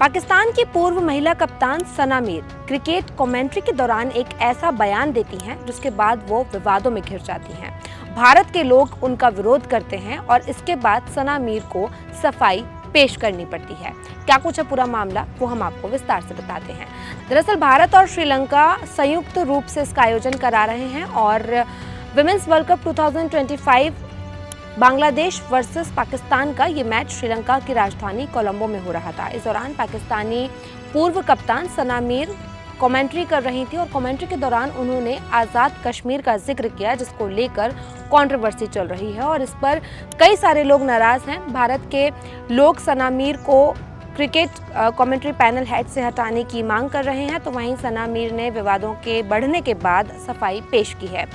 पाकिस्तान की पूर्व महिला कप्तान सना मीर क्रिकेट कमेंट्री के दौरान एक ऐसा बयान देती हैं जिसके बाद वो विवादों में घिर जाती हैं। भारत के लोग उनका विरोध करते हैं और इसके बाद सना मीर को सफाई पेश करनी पड़ती है। क्या कुछ है पूरा मामला, वो हम आपको विस्तार से बताते हैं। दरअसल भारत और श्रीलंका संयुक्त रूप से इसका आयोजन करा रहे हैं और women's world cup 2025 Bangladesh versus Pakistan का ये मैच श्रीलंका की राजधानी कोलंबो में हो रहा था। इस दौरान पाकिस्तानी पूर्व कप्तान सना मीर कमेंट्री कर रही थी और कमेंट्री के दौरान उन्होंने आज़ाद कश्मीर का जिक्र किया, जिसको लेकर कंट्रोवर्सी चल रही है और इस पर कई सारे लोग नाराज हैं। भारत के लोग सना मीर को क्रिकेट कमेंट्री पैनल हेड से हटाने की मांग कर रहे हैं, तो वहीं सना मीर ने विवादों के बढ़ने के बाद सफाई पेश की है।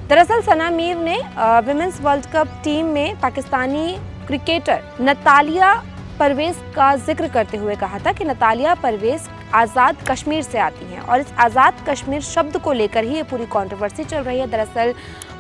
दरअसल सना मीर ने विमेंस वर्ल्ड कप टीम में पाकिस्तानी क्रिकेटर नतालिया परवेज का जिक्र करते हुए कहा था कि नतालिया परवेज आज़ाद कश्मीर से आती हैं और इस आज़ाद कश्मीर शब्द को लेकर ही ये पूरी कंट्रोवर्सी चल रही है। दरअसल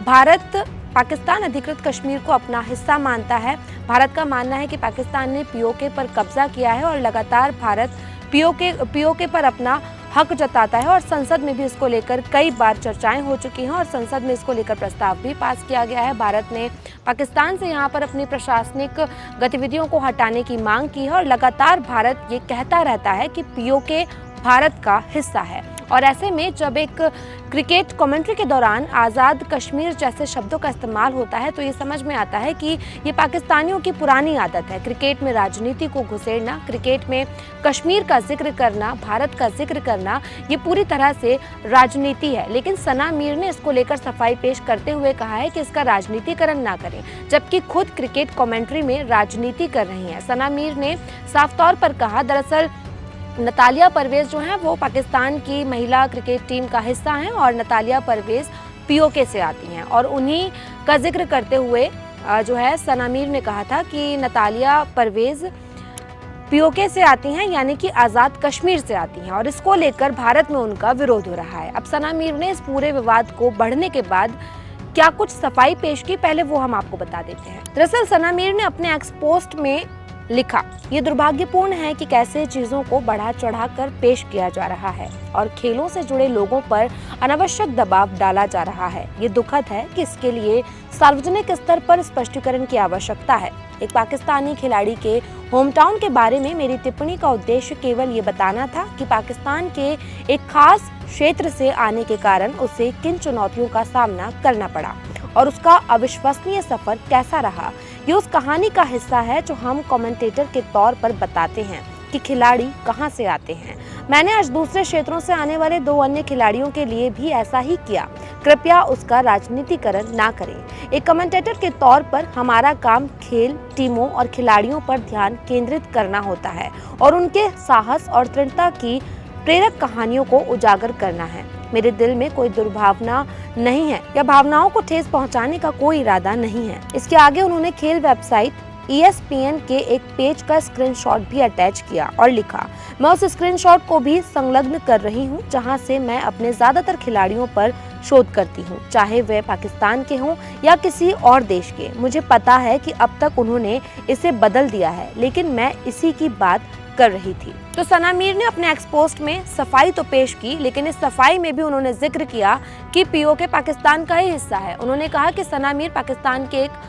भारत पाकिस्तान अधिकृत कश्मीर को अपना हिस्सा मानता है। भारत का मानना है कि पाकिस्तान ने पीओके पर कब्जा किया है और लगातार भारत पीओके पर अपना हक जताता है और संसद में भी इसको लेकर कई बार चर्चाएं हो चुकी हैं और संसद में इसको लेकर प्रस्ताव भी पास किया गया है। भारत ने पाकिस्तान से यहां पर अपनी प्रशासनिक गतिविधियों को हटाने की मांग की है और लगातार भारत ये कहता रहता है कि पीओके भारत का हिस्सा है। और ऐसे में जब एक क्रिकेट कमेंट्री के दौरान आज़ाद कश्मीर जैसे शब्दों का इस्तेमाल होता है तो ये समझ में आता है कि ये पाकिस्तानियों की पुरानी आदत है। क्रिकेट में राजनीति को घुसेड़ना, क्रिकेट में कश्मीर का जिक्र करना, भारत का जिक्र करना, ये पूरी तरह से राजनीति है। लेकिन सना मीर ने इसको लेकर सफाई पेश करते हुए कहा है कि इसका राजनीतिकरण ना करें, जबकि खुद क्रिकेट कमेंट्री में राजनीति कर रही हैं। सना मीर ने साफ तौर पर कहा, दरअसल नतालिया परवेज जो हैं वो पाकिस्तान की महिला क्रिकेट टीम का हिस्सा हैं और नतालिया परवेज पीओके से आती हैं और उन्हीं का जिक्र करते हुए जो है सना मीर ने कहा था कि नतालिया परवेज पीओके से आती हैं, यानी कि आज़ाद कश्मीर से आती हैं और इसको लेकर भारत में उनका विरोध हो रहा है। अब सना मीर ने इस पूरे विवाद को बढ़ने के बाद क्या कुछ सफाई पेश की, पहले वो हम आपको बता देते हैं। दरअसल सना मीर ने अपने एक्स पोस्ट में लिखा, ये दुर्भाग्यपूर्ण है कि कैसे चीजों को बढ़ा चढ़ाकर पेश किया जा रहा है और खेलों से जुड़े लोगों पर अनावश्यक दबाव डाला जा रहा है। ये दुखद है कि इसके लिए सार्वजनिक स्तर पर स्पष्टीकरण की आवश्यकता है। एक पाकिस्तानी खिलाड़ी के होम टाउन के बारे में मेरी टिप्पणी का उद्देश्य केवल ये बताना था कि पाकिस्तान के एक खास क्षेत्र से आने के कारण उसे किन चुनौतियों का सामना करना पड़ा और उसका अविश्वसनीय सफर कैसा रहा। ये उस कहानी का हिस्सा है जो हम कमेंटेटर के तौर पर बताते हैं कि खिलाड़ी कहां से आते हैं। मैंने आज दूसरे क्षेत्रों से आने वाले 2 अन्य खिलाड़ियों के लिए भी ऐसा ही किया। कृपया उसका राजनीतिकरण ना करें। एक कमेंटेटर के तौर पर हमारा काम खेल, टीमों और खिलाड़ियों पर ध्यान केंद्रित करना होता है और उनके साहस और दृढ़ता की प्रेरक कहानियों को उजागर करना है। मेरे दिल में कोई दुर्भावना नहीं है या भावनाओं को ठेस पहुंचाने का कोई इरादा नहीं है। इसके आगे उन्होंने खेल वेबसाइट ESPN के एक पेज का स्क्रीनशॉट भी अटैच किया और लिखा, मैं उस स्क्रीनशॉट को भी संलग्न कर रही हूं जहां से मैं अपने ज्यादातर खिलाड़ियों पर शोध करती हूं, चाहे वे पाकिस्तान के हों या किसी और देश के। मुझे पता है कि अब तक उन्होंने इसे बदल दिया है, लेकिन मैं इसी की बात कर रही थी। तो सना मीर ने अपने एक्स पोस्ट में सफाई तो पेश की, लेकिन इस सफाई में भी उन्होंने जिक्र किया कि पीओके पाकिस्तान का ही हिस्सा है। उन्होंने कहा कि सना मीर पाकिस्तान के एक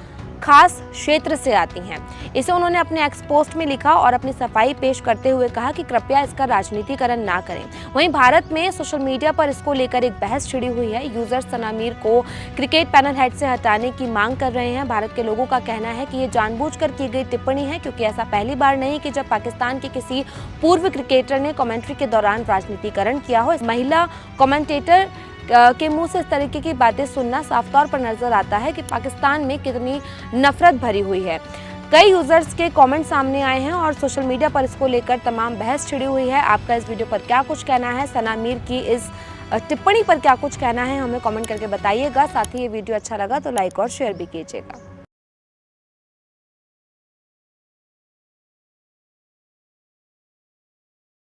खास क्षेत्र से आती हैं। इसे उन्होंने अपने एक्स पोस्ट में लिखा और अपनी सफाई पेश करते हुए कहा कि कृपया इसका राजनीतिकरण ना करें। वहीं भारत में सोशल मीडिया पर इसको लेकर एक बहस छिड़ी हुई है। यूजर्स सना मीर को क्रिकेट पैनल हेड से हटाने की मांग कर रहे हैं। भारत के लोगों का कहना है कि ये जानबूझकर की गई टिप्पणी है, क्योंकि ऐसा पहली बार नहीं कि जब पाकिस्तान के किसी पूर्व क्रिकेटर ने कमेंट्री के दौरान राजनीतिकरण किया हो। महिला कमेंटेटर के मुंह से इस तरीके की बातें सुनना साफ तौर पर नजर आता है कि पाकिस्तान में कितनी नफरत भरी हुई है। कई यूजर्स के कमेंट सामने आए हैं और सोशल मीडिया पर इसको लेकर तमाम बहस छिड़ी हुई है। आपका इस वीडियो पर क्या कुछ कहना है, सना मीर की इस टिप्पणी पर क्या कुछ कहना है, हमें कमेंट करके बताइएगा। साथ ही ये वीडियो अच्छा लगा तो लाइक और शेयर भी कीजिएगा।